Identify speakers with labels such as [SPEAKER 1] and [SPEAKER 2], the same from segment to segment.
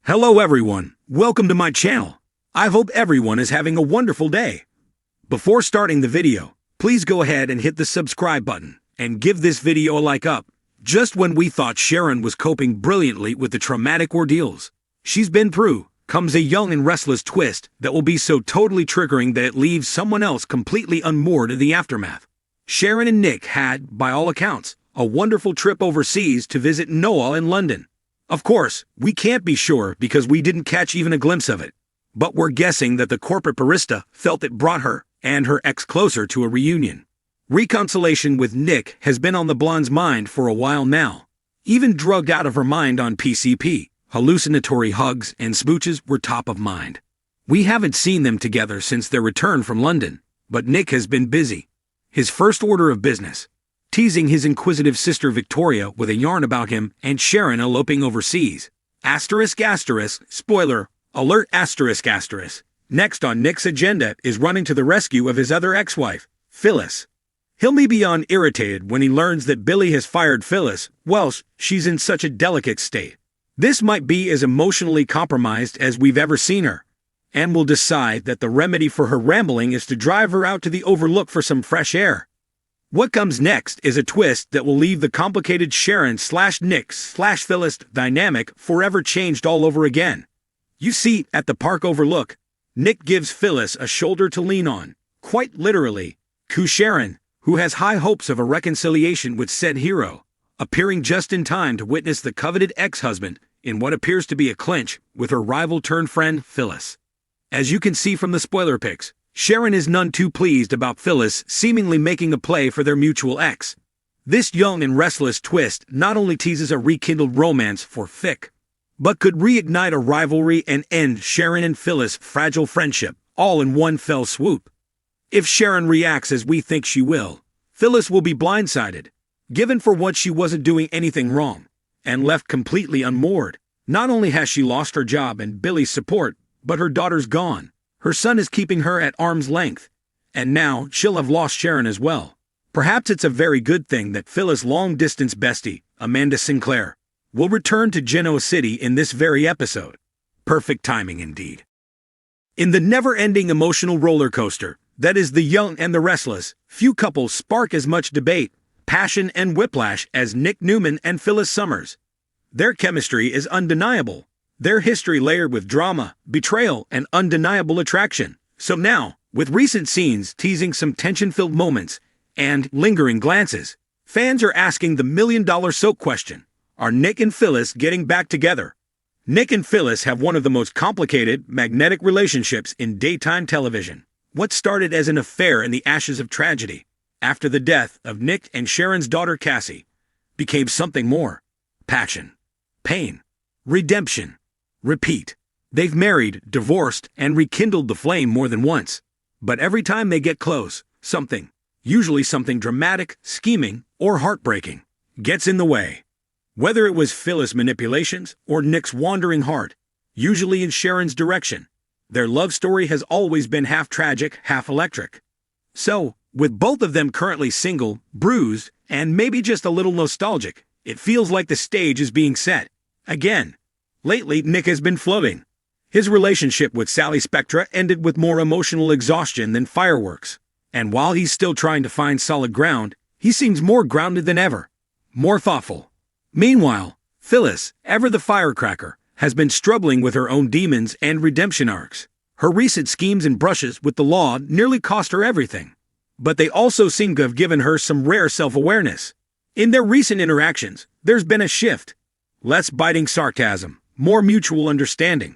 [SPEAKER 1] Hello everyone, welcome to my channel. I hope everyone is having a wonderful day. Before starting the video, please go ahead and hit the subscribe button and give this video a like up. Just when we thought Sharon was coping brilliantly with the traumatic ordeals she's been through, comes a young and restless twist that will be so totally triggering that it leaves someone else completely unmoored in the aftermath. Sharon and Nick had, by all accounts, a wonderful trip overseas to visit Noah in London. Of course, we can't be sure because we didn't catch even a glimpse of it. But we're guessing that the corporate barista felt it brought her and her ex closer to a reunion. Reconciliation with Nick has been on the blonde's mind for a while now. Even drugged out of her mind on PCP, hallucinatory hugs and smooches were top of mind. We haven't seen them together since their return from London, but Nick has been busy. His first order of business: teasing his inquisitive sister Victoria with a yarn about him and Sharon eloping overseas. Spoiler alert ***. Next on Nick's agenda is running to the rescue of his other ex-wife, Phyllis. He'll be beyond irritated when he learns that Billy has fired Phyllis whilst she's in such a delicate state. This might be as emotionally compromised as we've ever seen her, and will decide that the remedy for her rambling is to drive her out to the overlook for some fresh air. What comes next is a twist that will leave the complicated Sharon/Nick/Phyllis dynamic forever changed all over again. You see, at the park overlook, Nick gives Phyllis a shoulder to lean on, quite literally, Sharon, who has high hopes of a reconciliation with said hero, appearing just in time to witness the coveted ex-husband in what appears to be a clinch with her rival-turned-friend Phyllis. As you can see from the spoiler pics, Sharon is none too pleased about Phyllis seemingly making a play for their mutual ex. This young and restless twist not only teases a rekindled romance for Fick, but could reignite a rivalry and end Sharon and Phyllis' fragile friendship, all in one fell swoop. If Sharon reacts as we think she will, Phyllis will be blindsided, given for once she wasn't doing anything wrong, and left completely unmoored. Not only has she lost her job and Billy's support, but her daughter's gone. Her son is keeping her at arm's length, and now she'll have lost Sharon as well. Perhaps it's a very good thing that Phyllis' long-distance bestie, Amanda Sinclair, will return to Genoa City in this very episode. Perfect timing indeed. In the never-ending emotional roller coaster that is The Young and the Restless, few couples spark as much debate, passion, and whiplash as Nick Newman and Phyllis Summers. Their chemistry is undeniable. Their history layered with drama, betrayal, and undeniable attraction. So now, with recent scenes teasing some tension-filled moments and lingering glances, fans are asking the million-dollar soap question: are Nick and Phyllis getting back together? Nick and Phyllis have one of the most complicated, magnetic relationships in daytime television. What started as an affair in the ashes of tragedy, after the death of Nick and Sharon's daughter Cassie, became something more: passion, pain, redemption. Repeat. They've married, divorced, and rekindled the flame more than once. But every time they get close, usually something dramatic, scheming, or heartbreaking, gets in the way. Whether it was Phyllis' manipulations or Nick's wandering heart, usually in Sharon's direction, their love story has always been half tragic, half electric. So, with both of them currently single, bruised, and maybe just a little nostalgic, it feels like the stage is being set again. Lately, Nick has been floating. His relationship with Sally Spectra ended with more emotional exhaustion than fireworks. And while he's still trying to find solid ground, he seems more grounded than ever, more thoughtful. Meanwhile, Phyllis, ever the firecracker, has been struggling with her own demons and redemption arcs. Her recent schemes and brushes with the law nearly cost her everything. But they also seem to have given her some rare self-awareness. In their recent interactions, there's been a shift. Less biting sarcasm, more mutual understanding.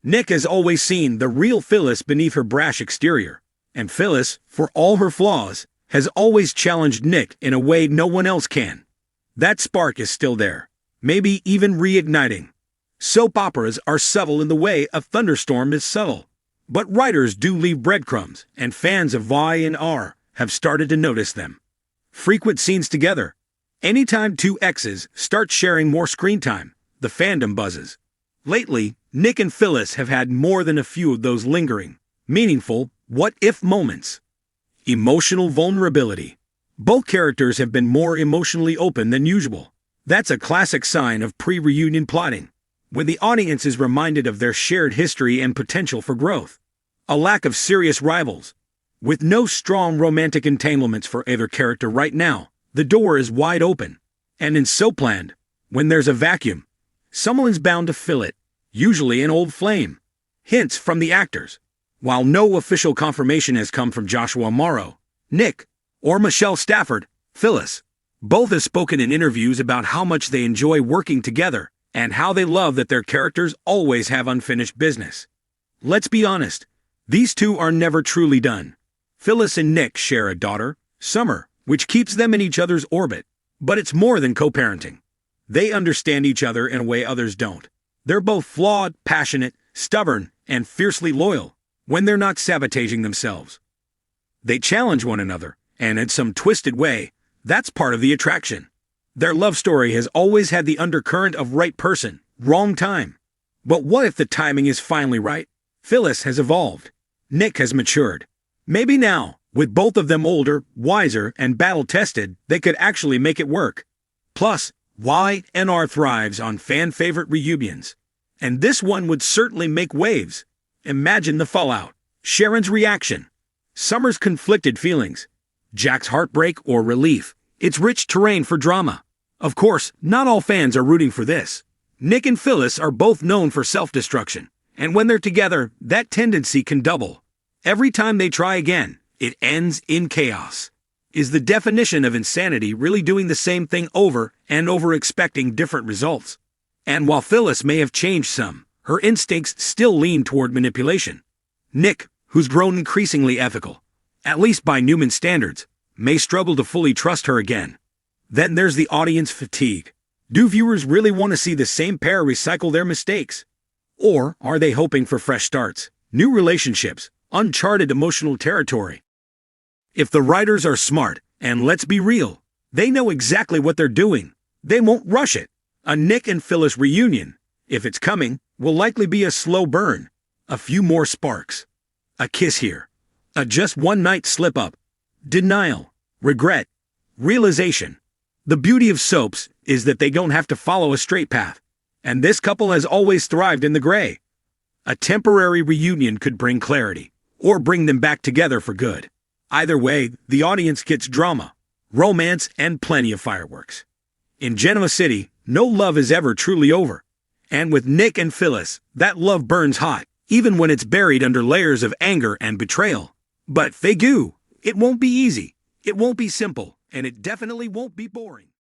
[SPEAKER 1] Nick has always seen the real Phyllis beneath her brash exterior, and Phyllis, for all her flaws, has always challenged Nick in a way no one else can. That spark is still there, maybe even reigniting. Soap operas are subtle in the way a thunderstorm is subtle. But writers do leave breadcrumbs, and fans of Y&R have started to notice them. Frequent scenes together. Anytime two exes start sharing more screen time, the fandom buzzes. Lately, Nick and Phyllis have had more than a few of those lingering, meaningful, what-if moments. Emotional vulnerability. Both characters have been more emotionally open than usual. That's a classic sign of pre-reunion plotting. when the audience is reminded of their shared history and potential for growth. A lack of serious rivals. With no strong romantic entanglements for either character right now, the door is wide open. And in So Planned, when there's a vacuum, someone's bound to fill it, usually an old flame. Hints from the actors. While no official confirmation has come from Joshua Morrow, Nick, or Michelle Stafford, Phyllis, both have spoken in interviews about how much they enjoy working together and how they love that their characters always have unfinished business. Let's be honest, these two are never truly done. Phyllis and Nick share a daughter, Summer, which keeps them in each other's orbit. But it's more than co-parenting. They understand each other in a way others don't. They're both flawed, passionate, stubborn, and fiercely loyal when they're not sabotaging themselves. They challenge one another, and in some twisted way, that's part of the attraction. Their love story has always had the undercurrent of right person, wrong time. But what if the timing is finally right? Phyllis has evolved. Nick has matured. Maybe now, with both of them older, wiser, and battle-tested, they could actually make it work. Plus, Y&R thrives on fan-favorite reunions. And this one would certainly make waves. Imagine the fallout. Sharon's reaction. Summer's conflicted feelings. Jack's heartbreak or relief. It's rich terrain for drama. Of course, not all fans are rooting for this. Nick and Phyllis are both known for self-destruction. And when they're together, that tendency can double. Every time they try again, it ends in chaos. Is the definition of insanity really doing the same thing over and over expecting different results? And while Phyllis may have changed some, her instincts still lean toward manipulation. Nick, who's grown increasingly ethical, at least by Newman standards, may struggle to fully trust her again. Then there's the audience fatigue. Do viewers really want to see the same pair recycle their mistakes? Or are they hoping for fresh starts, new relationships, uncharted emotional territory? If the writers are smart, and let's be real, they know exactly what they're doing. They won't rush it. A Nick and Phyllis reunion, if it's coming, will likely be a slow burn. A few more sparks. A kiss here. A just one-night slip-up. Denial. Regret. Realization. The beauty of soaps is that they don't have to follow a straight path. And this couple has always thrived in the gray. A temporary reunion could bring clarity, or bring them back together for good. Either way, the audience gets drama, romance, and plenty of fireworks. In Genoa City, no love is ever truly over. And with Nick and Phyllis, that love burns hot, even when it's buried under layers of anger and betrayal. But they do. It won't be easy, it won't be simple, and it definitely won't be boring.